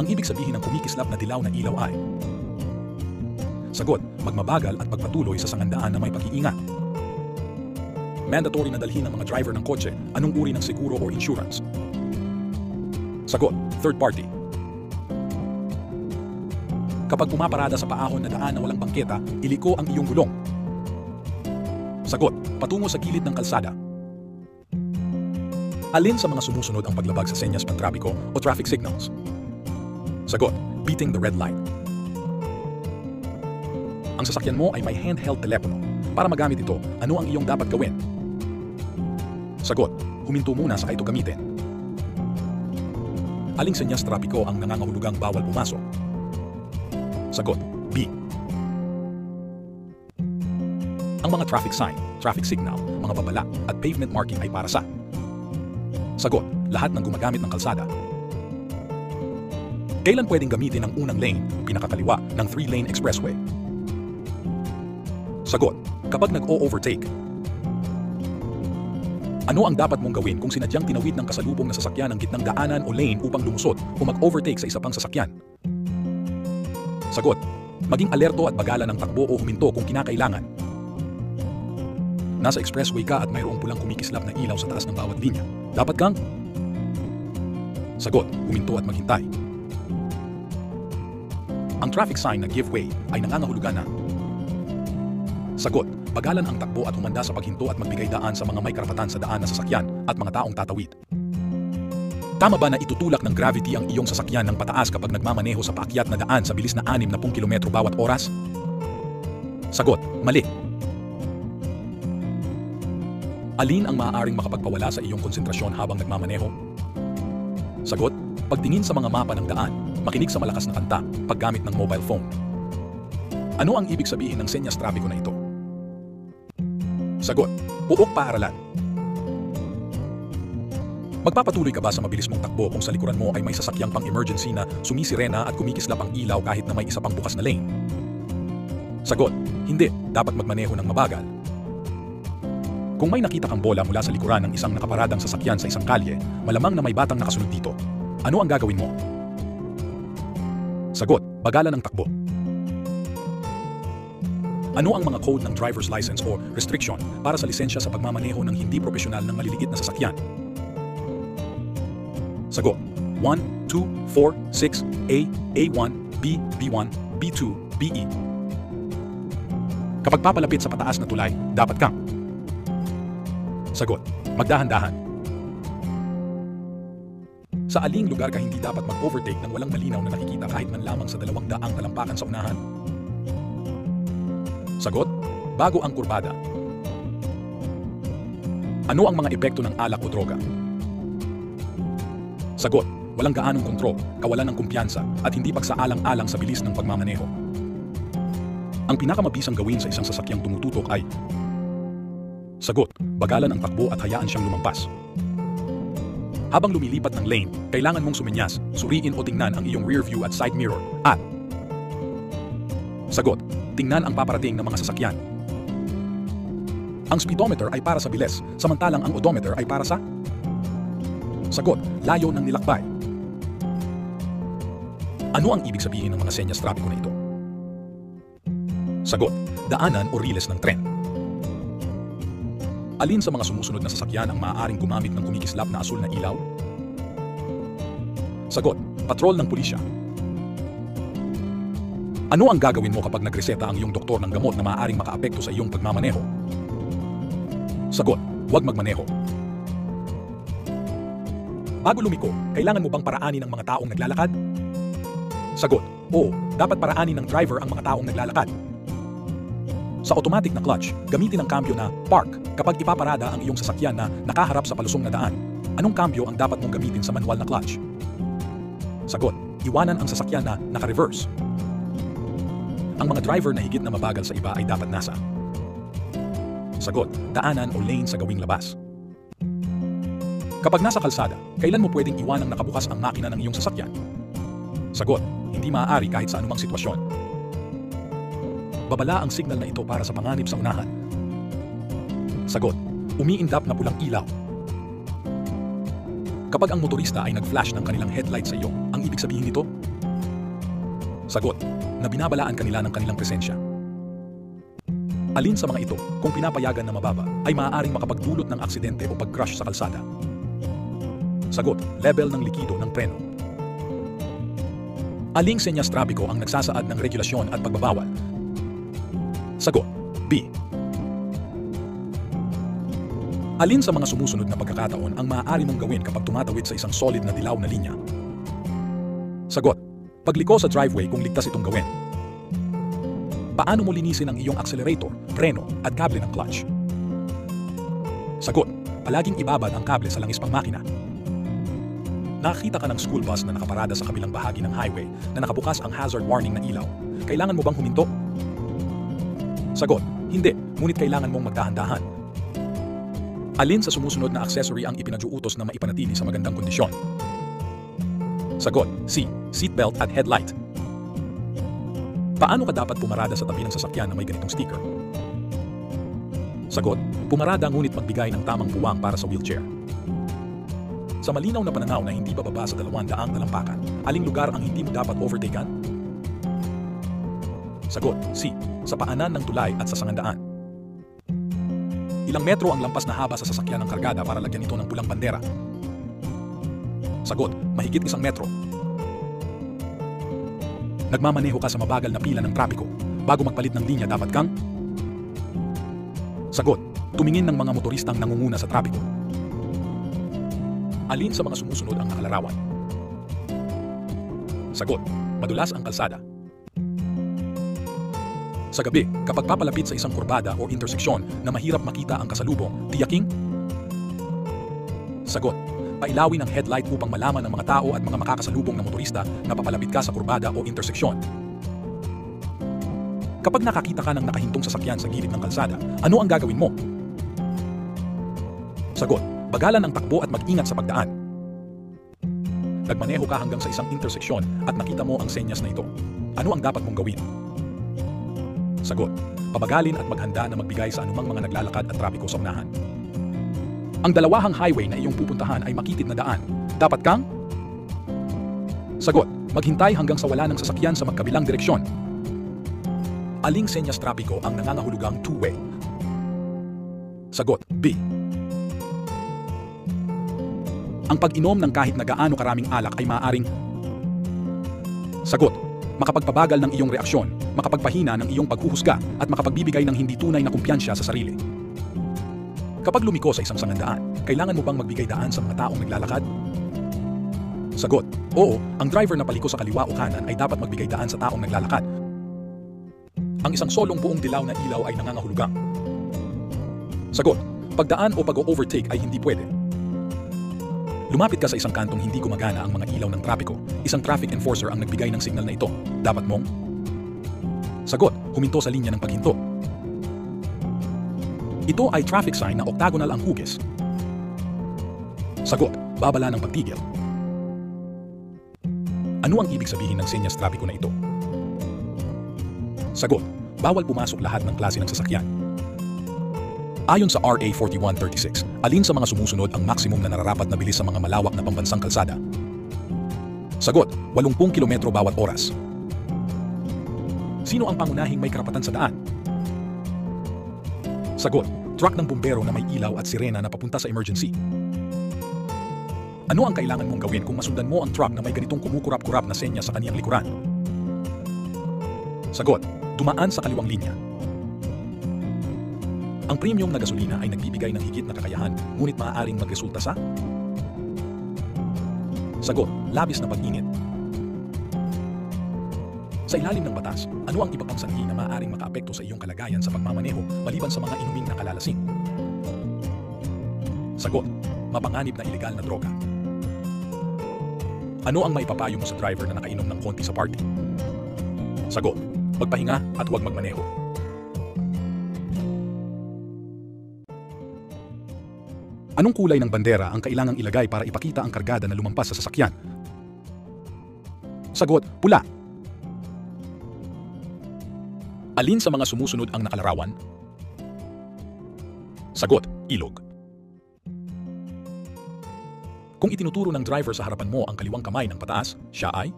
Ang ibig sabihin ng kumikislap na dilaw na ilaw ay: Sagot, magmabagal at pagpatuloy sa sangandaan na may pag-iingat. Mandatory na dalhin ng mga driver ng kotse anong uri ng seguro o insurance. Sagot, third party. Kapag pumaparada sa paahon na daan na walang bangketa, iliko ang iyong gulong. Sagot, patungo sa gilid ng kalsada. Alin sa mga sumusunod ang paglabag sa senyas pantrapiko o traffic signals? Sagot, beating the red light. Ang sasakyan mo ay may handheld telepono. Para magamit ito, ano ang iyong dapat gawin? Sagot, huminto muna sa ito gamitin. Aling senyas trapiko ang nangangahulugang bawal pumasok? Sagot, B. Ang mga traffic sign, traffic signal, mga babala at pavement marking ay para sa? Sagot, lahat ng gumagamit ng kalsada. Kailan pwedeng gamitin ang unang lane, pinakakaliwa, ng 3-lane expressway? Sagot, kapag nag-o-overtake. Ano ang dapat mong gawin kung sinadyang tinawid ng kasalubong na sasakyan ang gitnang daanan o lane upang lumusot o mag-overtake sa isa pang sasakyan? Sagot, maging alerto at bagalan ng takbo o huminto kung kinakailangan. Nasa expressway ka at mayroong pulang kumikislap na ilaw sa taas ng bawat linya. Dapat kang? Sagot, huminto at maghintay. Ang traffic sign na give way ay nangangahulugan na? Sagot, bagalan ang takbo at humanda sa paghinto at magbigay daan sa mga may karapatan sa daan na sasakyan at mga taong tatawid. Tama ba na itutulak ng gravity ang iyong sasakyan ng pataas kapag nagmamaneho sa paakyat na daan sa bilis na 60 km bawat oras? Sagot, mali. Alin ang maaaring makapagpawala sa iyong konsentrasyon habang nagmamaneho? Sagot, pagtingin sa mga mapa ng daan, makinig sa malakas na kanta, paggamit ng mobile phone. Ano ang ibig sabihin ng senyas trapiko na ito? Sagot, puok paaralan. Magpapatuloy ka ba sa mabilis mong takbo kung sa likuran mo ay may sasakyang pang-emergency na sumisirena at kumikislap ang ilaw kahit na may isa pang bukas na lane? Sagot, hindi, dapat magmaneho ng mabagal. Kung may nakita kang bola mula sa likuran ng isang nakaparadang sasakyan sa isang kalye, malamang na may batang nakasunod dito. Ano ang gagawin mo? Sagot, bagalan ng takbo. Ano ang mga code ng driver's license o restriction para sa lisensya sa pagmamaneho ng hindi profesional ng maliliit na sasakyan? Sagot, 1, 2, 4, 6, A, A1, B, B1, B2, BE. Kapag papalapit sa pataas na tulay, dapat kang? Sagot, magdahan-dahan. Sa aling lugar ka hindi dapat mag-overtake nang walang malinaw na nakikita kahit man lamang sa 200 talampakan sa unahan? Sagot, bago ang kurbada. Ano ang mga epekto ng alak o droga? Sagot, walang gaanong kontrol, kawalan ng kumpiyansa, at hindi pagsaalang-alang sa bilis ng pagmamaneho. Ang pinakamabisang gawin sa isang sasakyang tumututok ay? Sagot, bagalan ang takbo at hayaan siyang lumampas. Habang lumilipat ng lane, kailangan mong sumenyas, suriin o tingnan ang iyong rear view at side mirror, at? Sagot, tingnan ang paparating ng mga sasakyan. Ang speedometer ay para sa bilis, samantalang ang odometer ay para sa? Sagot, layo ng nilakbay. Ano ang ibig sabihin ng mga senyas trapiko na ito? Sagot, daanan o riles ng tren. Alin sa mga sumusunod na sasakyan ang maaaring gumamit ng kumikislap na asul na ilaw? Sagot, patrol ng pulisya. Ano ang gagawin mo kapag nagreseta ang iyong doktor ng gamot na maaaring makaapekto sa iyong pagmamaneho? Sagot, huwag magmaneho. Bago lumiko, kailangan mo bang paraanin ang mga taong naglalakad? Sagot, oo, dapat paraanin ng driver ang mga taong naglalakad. Sa automatic na clutch, gamitin ang kambyo na park kapag ipaparada ang iyong sasakyan na nakaharap sa palusong na daan. Anong kambyo ang dapat mong gamitin sa manual na clutch? Sagot, iwanan ang sasakyan na naka-reverse. Ang mga driver na higit na mabagal sa iba ay dapat nasa? Sagot, daanan o lane sa gawing labas. Kapag nasa kalsada, kailan mo pwedeng iwanang nakabukas ang makina ng iyong sasakyan? Sagot, hindi maaari kahit sa anumang sitwasyon. Babala ang signal na ito para sa panganib sa unahan. Sagot, umiindap na pulang ilaw. Kapag ang motorista ay nag-flash ng kanilang headlight sa iyo, ang ibig sabihin nito? Sagot, na binabalaan kanila ng kanilang presensya. Alin sa mga ito, kung pinapayagan na mababa, ay maaaring makapagdulot ng aksidente o pag-crash sa kalsada? Sagot, level ng likido ng preno. Aling senyas trapiko ang nagsasaad ng regulasyon at pagbabawal? Sagot, B. Alin sa mga sumusunod na pagkakataon ang maaari mong gawin kapag tumatawid sa isang solid na dilaw na linya? Sagot, pagliko sa driveway kung ligtas itong gawin. Paano mo linisin ang iyong accelerator, preno at kable ng clutch? Sagot, palaging ibabad ang kable sa langis pang makina. Nakakita ka ng school bus na nakaparada sa kabilang bahagi ng highway na nakabukas ang hazard warning na ilaw. Kailangan mo bang huminto? Sagot, hindi, ngunit kailangan mong magdahan-dahan. Alin sa sumusunod na accessory ang ipinag-uutos na maipanatili sa magandang kondisyon? Sagot, C. Seatbelt at headlight. Paano ka dapat pumarada sa tabi ng sasakyan na may ganitong sticker? Sagot, pumarada ngunit magbigay ng tamang puwang para sa wheelchair. Sa malinaw na pananaw na hindi bababa sa 200 talampakan, aling lugar ang hindi mo dapat overtaken? Sagot, C. Sa paanan ng tulay at sa sangandaan. Ilang metro ang lampas na haba sa sasakyan ng kargada para lagyan ito ng pulang bandera? Sagot, mahigit 1 metro. Nagmamaneho ka sa mabagal na pila ng trapiko. Bago magpalit ng linya, dapat kang? Sagot, tumingin ng mga motoristang nangunguna sa trapiko. Alin sa mga sumusunod ang nakalarawan? Sagot, madulas ang kalsada. Sa gabi, kapag papalapit sa isang kurbada o interseksyon na mahirap makita ang kasalubong, tiyaking? Sagot, pailawin ang headlight upang malaman ng mga tao at mga makakasalubong na motorista na papalapit ka sa kurbada o interseksyon. Kapag nakakita ka ng nakahintong sasakyan sa gilid ng kalsada, ano ang gagawin mo? Sagot, bagalan ang takbo at mag-ingat sa pagdaan. Nagmaneho ka hanggang sa isang interseksyon at nakita mo ang senyas na ito. Ano ang dapat mong gawin? Sagot, pabagalin at maghanda na magbigay sa anumang mga naglalakad at trapiko sa unahan. Ang dalawahang highway na iyong pupuntahan ay makitid na daan. Dapat kang? Sagot, maghintay hanggang sa wala ng sasakyan sa magkabilang direksyon. Aling senyas trapiko ang nangangahulugang two-way? Sagot, B. Ang pag-inom ng kahit na gaano karaming alak ay maaaring? Sagot, makapagpabagal ng iyong reaksyon, makapagpahina ng iyong paghuhusga at makapagbibigay ng hindi tunay na kumpiyansya sa sarili. Kapag lumiko sa isang sangandaan, kailangan mo bang magbigay daan sa mga taong naglalakad? Sagot, oo, ang driver na paliko sa kaliwa o kanan ay dapat magbigay daan sa taong naglalakad. Ang isang solong buong dilaw na ilaw ay nangangahulugang? Sagot, pagdaan o pag-overtake ay hindi pwede. Lumapit ka sa isang kantong hindi gumagana ang mga ilaw ng trapiko. Isang traffic enforcer ang nagbigay ng signal na ito. Dapat mong? Sagot, huminto sa linya ng paghinto. Ito ay traffic sign na octagonal ang hugis. Sagot, babala ng pagtigil. Ano ang ibig sabihin ng senyas trapiko na ito? Sagot, bawal pumasok lahat ng klase ng sasakyan. Ayon sa RA 4136, alin sa mga sumusunod ang maximum na nararapat na bilis sa mga malawak na pambansang kalsada? Sagot, 80 kilometro bawat oras. Sino ang pangunahing may karapatan sa daan? Sagot, truck ng bumbero na may ilaw at sirena na papunta sa emergency. Ano ang kailangan mong gawin kung masundan mo ang truck na may ganitong kumukurap-kurap na senya sa kaniyang likuran? Sagot, dumaan sa kaliwang linya. Ang premium na gasolina ay nagbibigay ng higit na kakayahan, ngunit maaaring magresulta sa? Sagot, labis na pag-init. Sa ilalim ng batas, ano ang iba pang sanhi na maaaring makaapekto sa iyong kalagayan sa pagmamaneho maliban sa mga inuming nakalalasing? Sagot, mapanganib na ilegal na droga. Ano ang maipapayo mo sa driver na nakainom ng konti sa party? Sagot, magpahinga at huwag magmaneho. Anong kulay ng bandera ang kailangang ilagay para ipakita ang kargada na lumampas sa sasakyan? Sagot, pula. Alin sa mga sumusunod ang nakalarawan? Sagot, ilog. Kung itinuturo ng driver sa harapan mo ang kaliwang kamay ng pataas, siya ay?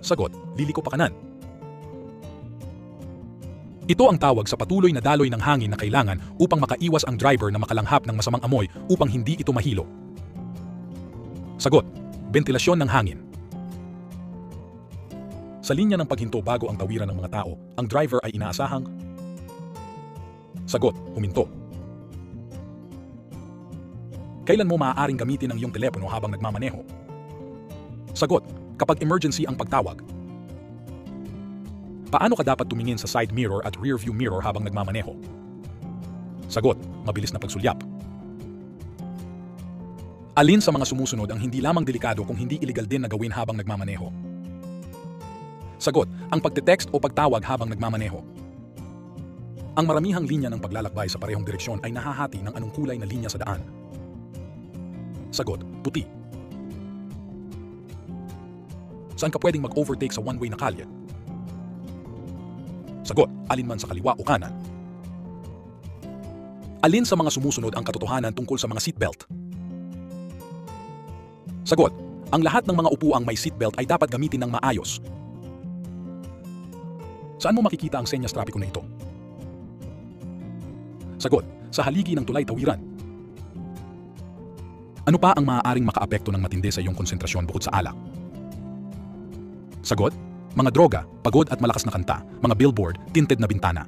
Sagot, liliko pa kanan. Ito ang tawag sa patuloy na daloy ng hangin na kailangan upang makaiwas ang driver na makalanghap ng masamang amoy upang hindi ito mahilo. Sagot, bentilasyon ng hangin. Sa linya ng paghinto bago ang tawiran ng mga tao, ang driver ay inaasahang? Sagot, huminto. Kailan mo maaaring gamitin ang iyong telepono habang nagmamaneho? Sagot, kapag emergency ang pagtawag. Paano ka dapat tumingin sa side mirror at rear view mirror habang nagmamaneho? Sagot, mabilis na pagsulyap. Alin sa mga sumusunod ang hindi lamang delikado kung hindi illegal din na gawin habang nagmamaneho? Sagot, ang pagte-text o pagtawag habang nagmamaneho. Ang maramihang linya ng paglalakbay sa parehong direksyon ay nahahati ng anong kulay na linya sa daan? Sagot, puti. Saan ka pwedeng mag-overtake sa one-way na kalye? Sagot, alinman sa kaliwa o kanan. Alin sa mga sumusunod ang katotohanan tungkol sa mga seatbelt? Sagot, ang lahat ng mga upuang may seatbelt ay dapat gamitin ng maayos. Saan mo makikita ang senyas trapiko na ito? Sagot, sa haligi ng tulay tawiran. Ano pa ang maaaring makaapekto ng matindi sa iyong konsentrasyon bukod sa alak? Sagot, mga droga, pagod at malakas na kanta, mga billboard, tinted na bintana.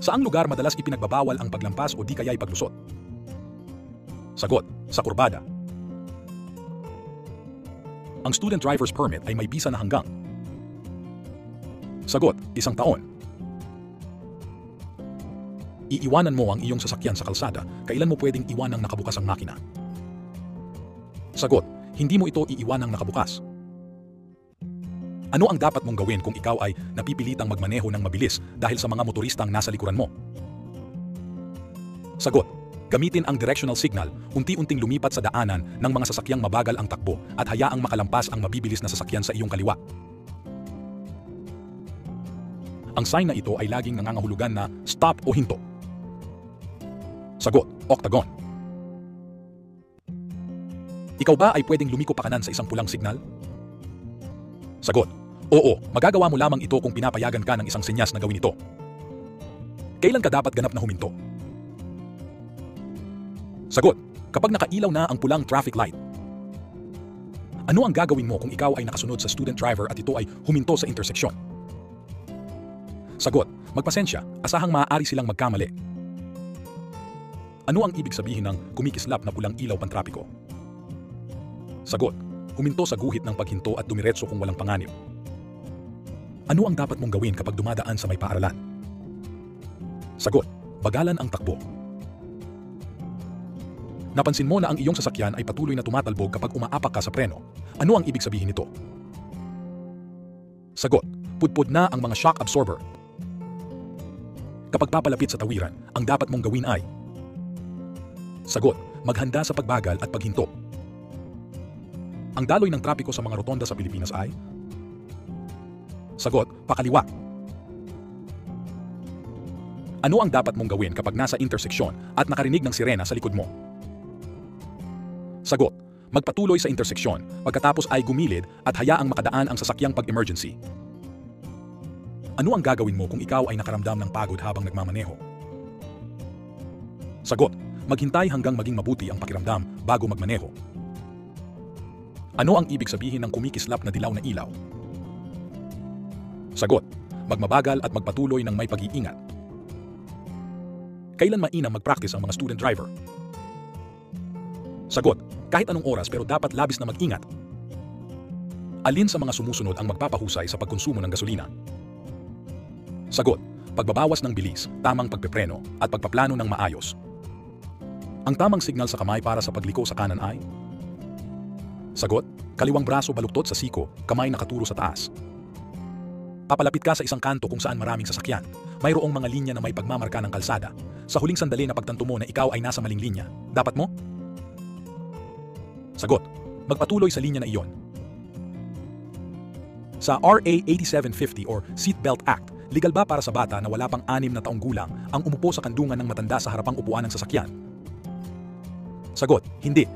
Saang lugar madalas ipinagbabawal ang paglampas o di kaya'y paglusot? Sagot, sa kurbada. Ang student driver's permit ay may bisa na hanggang? Sagot, 1 taon. Iiwanan mo ang iyong sasakyan sa kalsada, kailan mo pwedeng iwanang nakabukas ang makina? Sagot, hindi mo ito iiwanang nakabukas. Ano ang dapat mong gawin kung ikaw ay napipilitang magmaneho ng mabilis dahil sa mga motoristang nasa likuran mo? Sagot, gamitin ang directional signal, unti-unting lumipat sa daanan ng mga sasakyang mabagal ang takbo at hayaang makalampas ang mabibilis na sasakyan sa iyong kaliwa. Ang sign na ito ay laging nangangahulugan na stop o hinto. Sagot, octagon. Ikaw ba ay pwedeng lumiko pa kanan sa isang pulang signal? Sagot, oo, magagawa mo lamang ito kung pinapayagan ka ng isang senyas na gawin ito. Kailan ka dapat ganap na huminto? Sagot, kapag nakailaw na ang pulang traffic light. Ano ang gagawin mo kung ikaw ay nakasunod sa student driver at ito ay huminto sa interseksyon? Sagot, magpasensya, asahang maaari silang magkamali. Ano ang ibig sabihin ng kumikislap na pulang ilaw pantrapiko? Sagot, huminto sa guhit ng paghinto at dumiretso kung walang panganib. Ano ang dapat mong gawin kapag dumadaan sa may paaralan? Sagot, bagalan ang takbo. Napansin mo na ang iyong sasakyan ay patuloy na tumatalbog kapag umaapak ka sa preno. Ano ang ibig sabihin nito? Sagot, pudpud na ang mga shock absorber. Kapag papalapit sa tawiran, ang dapat mong gawin ay? Sagot, maghanda sa pagbagal at paghinto. Ang daloy ng trapiko sa mga rotonda sa Pilipinas ay? Sagot, pakaliwa. Ano ang dapat mong gawin kapag nasa interseksyon at nakarinig ng sirena sa likod mo? Sagot, magpatuloy sa interseksyon, pagkatapos ay gumilid at hayaang makadaan ang sasakyang pag-emergency. Ano ang gagawin mo kung ikaw ay nakaramdam ng pagod habang nagmamaneho? Sagot, maghintay hanggang maging mabuti ang pakiramdam bago magmaneho. Ano ang ibig sabihin ng kumikislap na dilaw na ilaw? Sagot, magmabagal at magpatuloy ng may pag-iingat. Kailan mainam mag-practice ang mga student driver? Sagot, kahit anong oras pero dapat labis na mag-ingat. Alin sa mga sumusunod ang magpapahusay sa pagkonsumo ng gasolina? Sagot, pagbabawas ng bilis, tamang pagpepreno, at pagpaplano ng maayos. Ang tamang signal sa kamay para sa pagliko sa kanan ay? Sagot, kaliwang braso baluktot sa siko, kamay nakaturo sa taas. Papalapit ka sa isang kanto kung saan maraming sasakyan. Mayroong mga linya na may pagmamarka ng kalsada. Sa huling sandali na pagtanto mo na ikaw ay nasa maling linya, dapat mo? Sagot, magpatuloy sa linya na iyon. Sa RA 8750 or Seatbelt Act, legal ba para sa bata na wala pang 6 na taong gulang ang umupo sa kandungan ng matanda sa harapang upuan ng sasakyan? Sagot, hindi.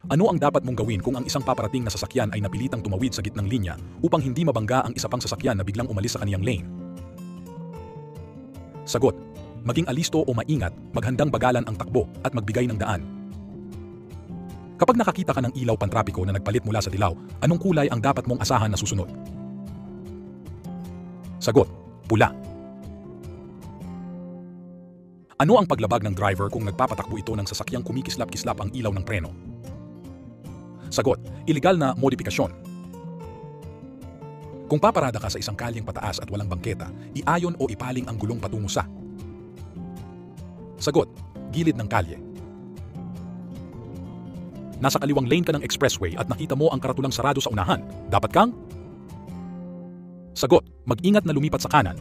Ano ang dapat mong gawin kung ang isang paparating na sasakyan ay napilitang tumawid sa gitnang linya upang hindi mabangga ang isa pang sasakyan na biglang umalis sa kaniyang lane? Sagot, maging alisto o maingat, maghandang bagalan ang takbo at magbigay ng daan. Kapag nakakita ka ng ilaw pantrapiko na nagpalit mula sa dilaw, anong kulay ang dapat mong asahan na susunod? Sagot, pula. Ano ang paglabag ng driver kung nagpapatakbo ito ng sasakyang kumikislap-kislap ang ilaw ng preno? Sagot, iligal na modifikasyon. Kung paparada ka sa isang kalyeng pataas at walang bangketa, iayon o ipaling ang gulong patungo sa. Sagot, gilid ng kalye. Nasa kaliwang lane ka ng expressway at nakita mo ang karatulang sarado sa unahan. Dapat kang? Sagot, mag-ingat na lumipat sa kanan.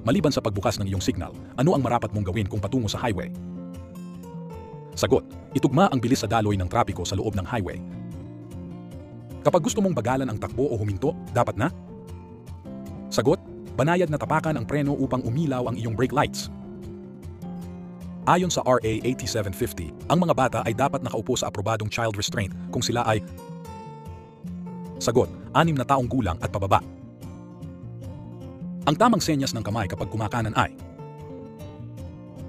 Maliban sa pagbukas ng iyong signal, ano ang marapat mong gawin kung patungo sa highway? Sagot, itugma ang bilis sa daloy ng trapiko sa loob ng highway. Kapag gusto mong bagalan ang takbo o huminto, dapat na? Sagot, banayad na tapakan ang preno upang umilaw ang iyong brake lights. Ayon sa RA 8750, ang mga bata ay dapat nakaupo sa aprobadong child restraint kung sila ay Sagot, 6 na taong gulang at pababa. Ang tamang senyas ng kamay kapag kumakanan ay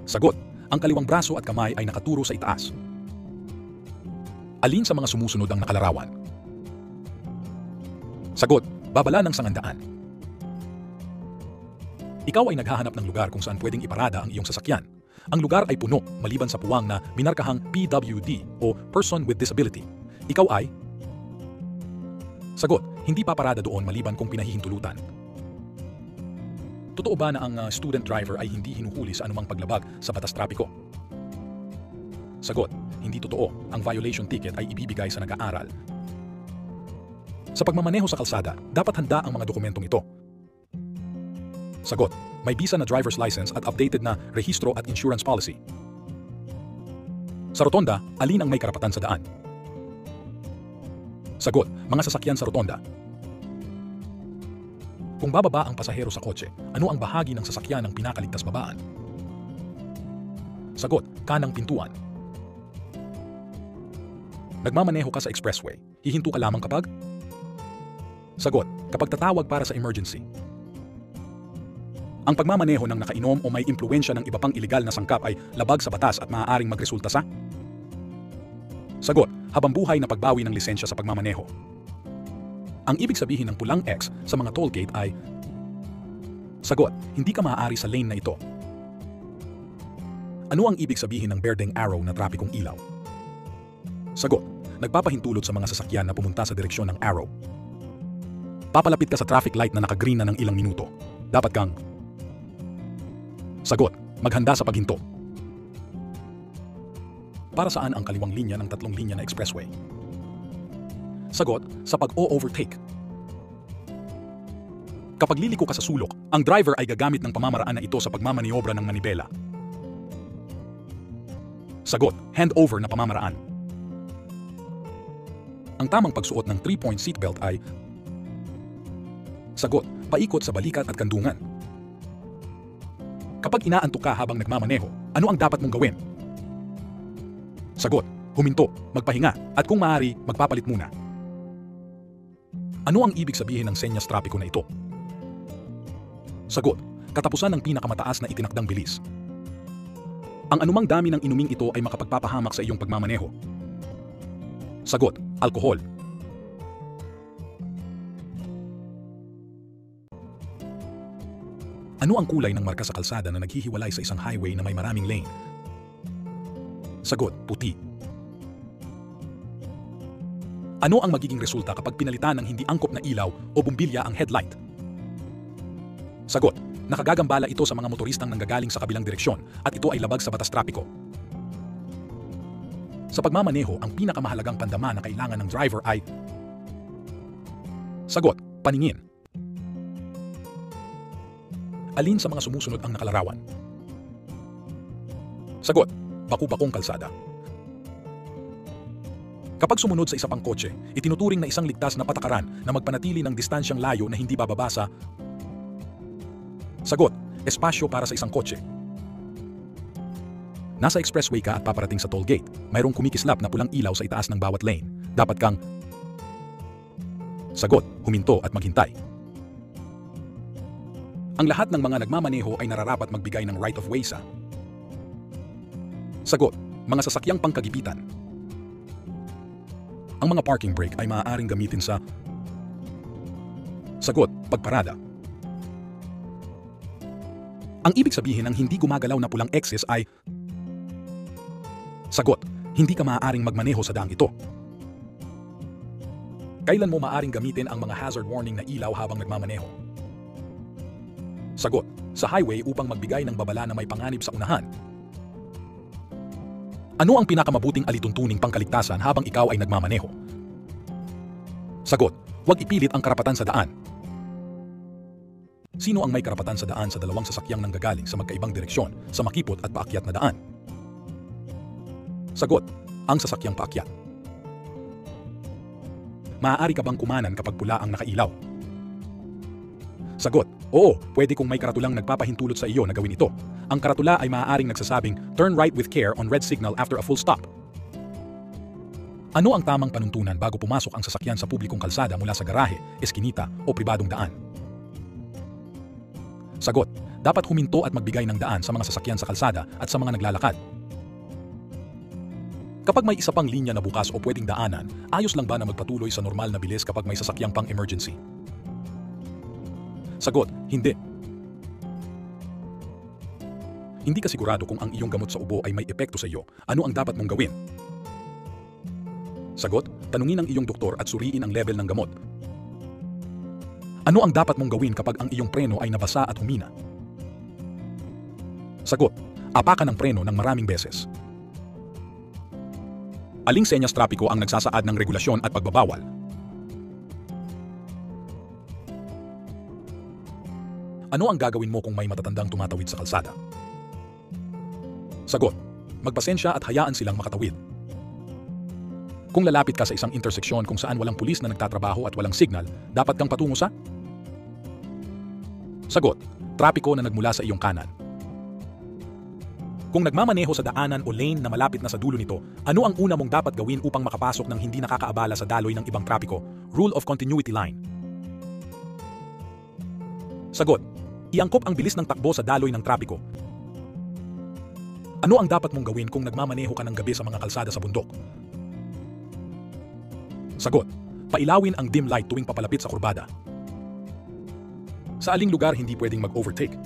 Sagot, ang kaliwang braso at kamay ay nakaturo sa itaas. Alin sa mga sumusunod ang nakalarawan? Sagot, babala ng sangandaan. Ikaw ay naghahanap ng lugar kung saan pwedeng iparada ang iyong sasakyan. Ang lugar ay puno maliban sa puwang na minarkahang PWD o Person with Disability. Ikaw ay? Sagot, hindi paparada doon maliban kung pinahihintulutan. Totoo ba na ang student driver ay hindi hinuhuli sa anumang paglabag sa batas trapiko? Sagot, hindi totoo. Ang violation ticket ay ibibigay sa nag-aaral. Sa pagmamaneho sa kalsada, dapat handa ang mga dokumentong ito. Sagot, may bisa na driver's license at updated na rehistro at insurance policy. Sa rotonda, alin ang may karapatan sa daan? Sagot, mga sasakyan sa rotonda. Kung bababa ang pasahero sa kotse, ano ang bahagi ng sasakyan ng pinakaligtas babaan? Sagot, kanang pintuan. Nagmamaneho ka sa expressway, hihinto ka lamang kapag? Sagot, kapag tatawag para sa emergency. Ang pagmamaneho ng nakainom o may impluwensya ng iba pang iligal na sangkap ay labag sa batas at maaaring magresulta sa? Sagot, habang buhay na pagbawi ng lisensya sa pagmamaneho. Ang ibig sabihin ng pulang X sa mga toll gate ay Sagot, hindi ka maaari sa lane na ito. Ano ang ibig sabihin ng berdeng arrow na trapikong ilaw? Sagot, nagpapahintulot sa mga sasakyan na pumunta sa direksyon ng arrow. Papalapit ka sa traffic light na nakagreen na ng ilang minuto. Dapat kang Sagot, maghanda sa paghinto. Para saan ang kaliwang linya ng 3 linya na expressway? Sagot, sa pag-o-overtake. Kapag liliko ka sa sulok, ang driver ay gagamit ng pamamaraan na ito sa pagmamaniobra ng manibela. Sagot, handover na pamamaraan. Ang tamang pagsuot ng 3-point seatbelt ay Sagot, paikot sa balikat at kandungan. Kapag inaantok ka habang nagmamaneho, ano ang dapat mong gawin? Sagot, huminto, magpahinga, at kung maaari, magpapalit muna. Ano ang ibig sabihin ng senyas trapiko na ito? Sagot, katapusan ng pinakamataas na itinakdang bilis. Ang anumang dami ng inuming ito ay makapagpapahamak sa iyong pagmamaneho. Sagot, alkohol. Ano ang kulay ng marka sa kalsada na naghihiwalay sa isang highway na may maraming lane? Sagot, puti. Ano ang magiging resulta kapag pinalitan ng hindi angkop na ilaw o bumbilya ang headlight? Sagot, nakagagambala ito sa mga motoristang nanggagaling sa kabilang direksyon at ito ay labag sa batas trapiko. Sa pagmamaneho, ang pinakamahalagang pandama na kailangan ng driver ay Sagot, paningin. Alin sa mga sumusunod ang nakalarawan? Sagot, baku-bakong kalsada. Kapag sumunod sa isa pang kotse, itinuturing na isang ligtas na patakaran na magpanatili ng distansyang layo na hindi bababa sa Sagot, espasyo para sa isang kotse. Nasa expressway ka at paparating sa toll gate. Mayroong kumikislap na pulang ilaw sa itaas ng bawat lane. Dapat kang... Sagot, huminto at maghintay. Ang lahat ng mga nagmamaneho ay nararapat magbigay ng right of way sa... Sagot, mga sasakyang pangkagipitan. Ang mga parking brake ay maaaring gamitin sa... Sagot, pagparada. Ang ibig sabihin ng hindi gumagalaw na pulang Xs ay... Sagot, hindi ka maaaring magmaneho sa daang ito. Kailan mo maaaring gamitin ang mga hazard warning na ilaw habang nagmamaneho? Sagot, sa highway upang magbigay ng babala na may panganib sa unahan. Ano ang pinakamabuting alituntuning pangkaligtasan habang ikaw ay nagmamaneho? Sagot, huwag ipilit ang karapatan sa daan. Sino ang may karapatan sa daan sa dalawang sasakyang nanggagaling sa magkaibang direksyon sa makipot at paakyat na daan? Sagot, ang sasakyang paakyat. Maaari ka bang kumanan kapag pula ang nakailaw? Sagot, oo, pwede kung may karatulang nagpapahintulot sa iyo na gawin ito. Ang karatula ay maaaring nagsasabing, turn right with care on red signal after a full stop. Ano ang tamang panuntunan bago pumasok ang sasakyan sa publikong kalsada mula sa garahe, eskinita o pribadong daan? Sagot, dapat huminto at magbigay ng daan sa mga sasakyan sa kalsada at sa mga naglalakad. Kapag may isa pang linya na bukas o pwedeng daanan, ayos lang ba na magpatuloy sa normal na bilis kapag may sasakyang pang emergency? Sagot, hindi. Hindi ka sigurado kung ang iyong gamot sa ubo ay may epekto sa iyo. Ano ang dapat mong gawin? Sagot, tanungin ang iyong doktor at suriin ang level ng gamot. Ano ang dapat mong gawin kapag ang iyong preno ay nabasa at humina? Sagot, apakan ang preno ng maraming beses. Aling senyas trapiko ang nagsasaad ng regulasyon at pagbabawal? Ano ang gagawin mo kung may matatandang tumatawid sa kalsada? Sagot, magpasensya at hayaan silang makatawid. Kung lalapit ka sa isang interseksyon kung saan walang pulis na nagtatrabaho at walang signal, dapat kang patungo sa... Sagot, trapiko na nagmula sa iyong kanan. Kung nagmamaneho sa daanan o lane na malapit na sa dulo nito, ano ang una mong dapat gawin upang makapasok ng hindi nakakaabala sa daloy ng ibang trapiko? Rule of continuity line. Sagot, iangkop ang bilis ng takbo sa daloy ng trapiko. Ano ang dapat mong gawin kung nagmamaneho ka ng gabi sa mga kalsada sa bundok? Sagot, pailawin ang dim light tuwing papalapit sa kurbada. Sa aling lugar hindi pwedeng mag-overtake?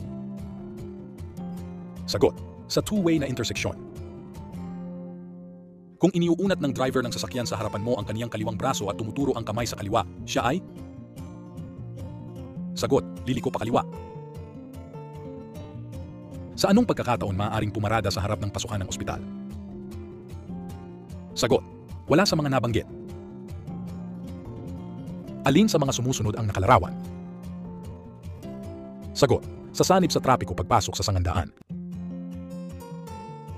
Sagot, sa two-way na interseksyon. Kung iniuunat ng driver ng sasakyan sa harapan mo ang kaniyang kaliwang braso at tumuturo ang kamay sa kaliwa, siya ay? Sagot, liliko pa kaliwa. Sa anong pagkakataon maaaring pumarada sa harap ng pasukan ng ospital? Sagot, wala sa mga nabanggit. Alin sa mga sumusunod ang nakalarawan? Sagot, sasanib sa trapiko pagpasok sa sangandaan.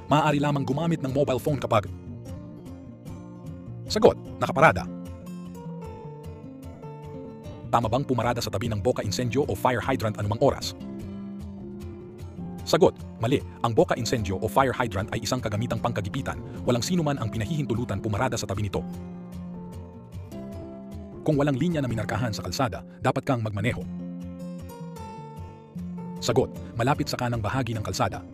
Maaari lamang gumamit ng mobile phone kapag... Sagot, nakaparada. Tama bang pumarada sa tabi ng boka incendio o fire hydrant anumang oras? Sagot, mali. Ang boka incendio o fire hydrant ay isang kagamitang pangkagipitan. Walang sino man ang pinahihintulutan pumarada sa tabi nito. Kung walang linya na minarkahan sa kalsada, dapat kang magmaneho. Sagot, malapit sa kanang bahagi ng kalsada.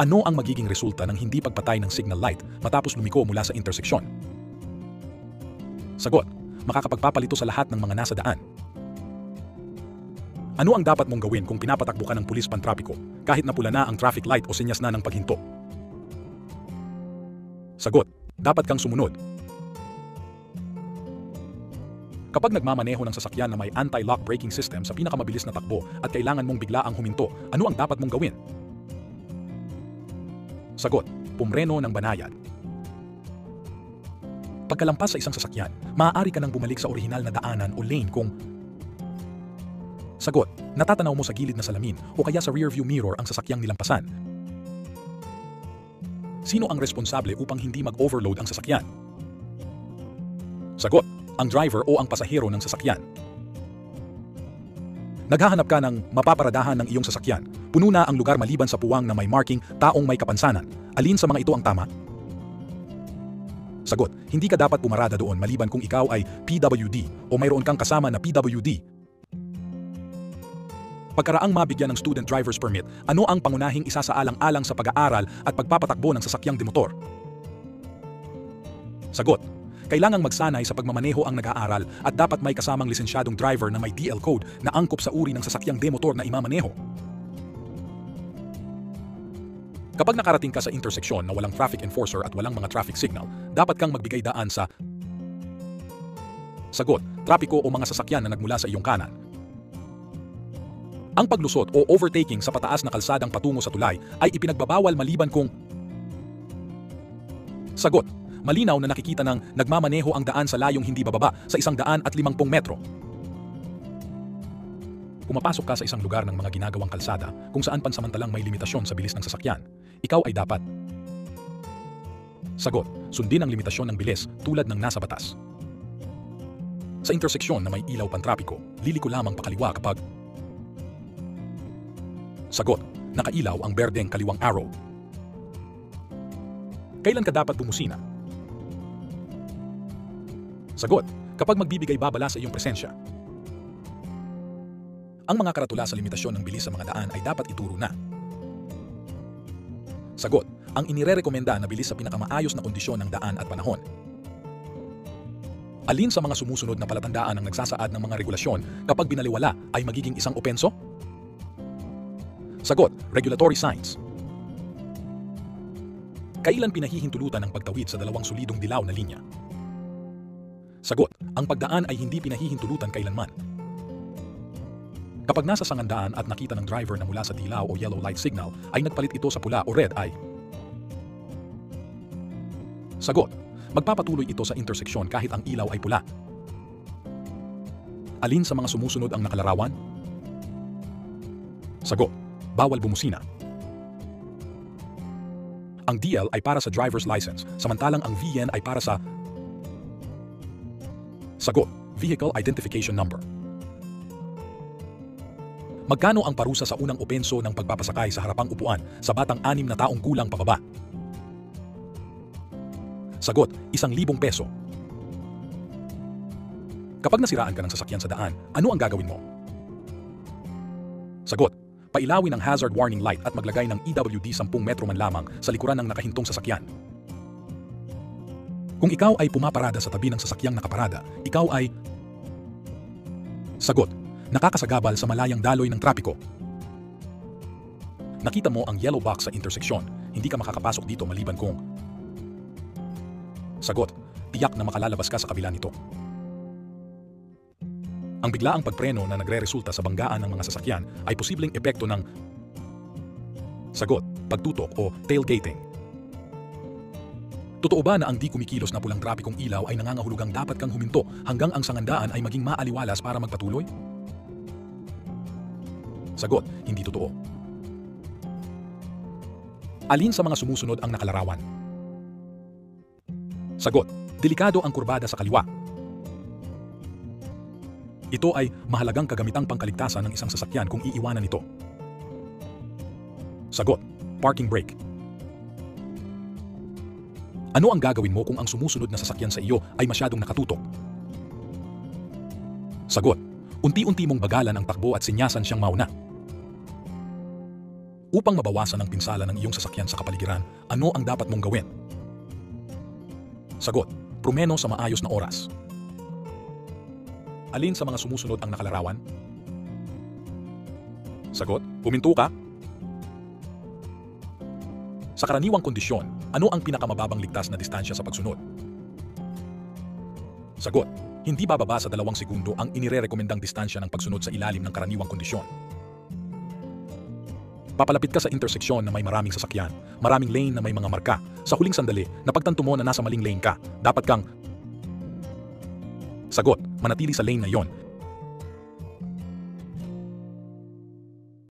Ano ang magiging resulta ng hindi pagpatay ng signal light matapos lumiko mula sa interseksyon? Sagot, makakapagpapalito sa lahat ng mga nasa daan. Ano ang dapat mong gawin kung pinapatakbo ka ng pulis pantrapiko kahit napula na ang traffic light o senyas na ng paghinto? Sagot, dapat kang sumunod. Kapag nagmamaneho ng sasakyan na may anti-lock braking system sa pinakamabilis na takbo at kailangan mong biglaang huminto, ano ang dapat mong gawin? Sagot, pumreno ng banayad. Pagkalampas sa isang sasakyan, maaari ka nang bumalik sa orihinal na daanan o lane kung... Sagot, natatanaw mo sa gilid na salamin o kaya sa rearview mirror ang sasakyang nilampasan. Sino ang responsable upang hindi mag-overload ang sasakyan? Sagot, ang driver o ang pasahero ng sasakyan. Naghahanap ka ng mapaparadahan ng iyong sasakyan. Puno na ang lugar maliban sa puwang na may marking taong may kapansanan. Alin sa mga ito ang tama? Sagot, hindi ka dapat pumarada doon maliban kung ikaw ay PWD o mayroon kang kasama na PWD. Pagkaraang mabigyan ng student driver's permit, ano ang pangunahing isasaalang-alang sa pag-aaral at pagpapatakbo ng sasakyang demotor? Sagot, kailangang magsanay sa pagmamaneho ang nag-aaral at dapat may kasamang lisensyadong driver na may DL code na angkop sa uri ng sasakyang demotor na imamaneho. Kapag nakarating ka sa interseksyon na walang traffic enforcer at walang mga traffic signal, dapat kang magbigay daan sa sagot, trapiko o mga sasakyan na nagmula sa iyong kanan. Ang paglusot o overtaking sa pataas na kalsadang patungo sa tulay ay ipinagbabawal maliban kung sagot, malinaw na nakikita ng nagmamaneho ang daan sa layong hindi bababa sa 150 metro. Pumapasok ka sa isang lugar ng mga ginagawang kalsada kung saan pansamantalang may limitasyon sa bilis ng sasakyan. Ikaw ay dapat sagot, sundin ang limitasyon ng bilis tulad ng nasa batas. Sa interseksyon na may ilaw pantrapiko, liliko lamang pakaliwa kapag sagot, nakailaw ang berdeng kaliwang arrow. Kailan ka dapat bumusina? Sagot, kapag magbibigay babala sa iyong presensya. Ang mga karatula sa limitasyon ng bilis sa mga daan ay dapat ituro na. Sagot, ang inirerekomenda na bilis sa pinakamaayos na kondisyon ng daan at panahon. Alin sa mga sumusunod na palatandaan ang nagsasaad ng mga regulasyon kapag binaliwala ay magiging isang openso? Sagot, regulatory signs. Kailan pinahihintulutan ang pagtawid sa dalawang solidong dilaw na linya? Sagot, ang pagdaan ay hindi pinahihintulutan kailanman. Kapag nasa sangandaan at nakita ng driver na mula sa dilaw o yellow light signal ay nagpalit ito sa pula o red ay sagot, magpapatuloy ito sa interseksyon kahit ang ilaw ay pula. Alin sa mga sumusunod ang nakalarawan? Sagot, bawal bumusina. Ang DL ay para sa driver's license, samantalang ang VN ay para sa sagot, Vehicle Identification Number. Magkano ang parusa sa unang openso ng pagpapasakay sa harapang upuan sa batang 6 na taong kulang pababa? Sagot, 1,000 peso. Kapag nasiraan ka ng sasakyan sa daan, ano ang gagawin mo? Sagot, pailawin ang hazard warning light at maglagay ng EWD 10 metro man lamang sa likuran ng nakahintong sasakyan. Kung ikaw ay pumaparada sa tabi ng sasakyang nakaparada, ikaw ay sagot, nakakasagabal sa malayang daloy ng trapiko. Nakita mo ang yellow box sa interseksyon, hindi ka makakapasok dito maliban kung sagot, tiyak na makalalabas ka sa kabila nito. Ang biglaang pagpreno na nagre-resulta sa banggaan ng mga sasakyan ay posibleng epekto ng sagot, pagtutok o tailgating. Totoo ba na ang di kumikilos na pulang trapikong ilaw ay nangangahulugang dapat kang huminto hanggang ang sangandaan ay maging maaliwalas para magpatuloy? Sagot, hindi totoo. Alin sa mga sumusunod ang nakalarawan? Sagot, delikado ang kurbada sa kaliwa. Ito ay mahalagang kagamitang pangkaligtasan ng isang sasakyan kung iiwanan ito. Sagot, parking brake. Ano ang gagawin mo kung ang sumusunod na sasakyan sa iyo ay masyadong nakatutok? Sagot, unti-unti mong bagalan ang takbo at sinyasan siyang mauna. Upang mabawasan ang pinsala ng iyong sasakyan sa kapaligiran, ano ang dapat mong gawin? Sagot, prumeno sa maayos na oras. Alin sa mga sumusunod ang nakalarawan? Sagot, huminto ka. Sa karaniwang kondisyon, ano ang pinakamababang ligtas na distansya sa pagsunod? Sagot, hindi bababa sa 2 segundo ang inirerekomendang distansya ng pagsunod sa ilalim ng karaniwang kondisyon. Papalapit ka sa interseksyon na may maraming sasakyan, maraming lane na may mga marka. Sa huling sandali, napagtanto mo na nasa maling lane ka. Dapat kang sagot, manatili sa lane na yon.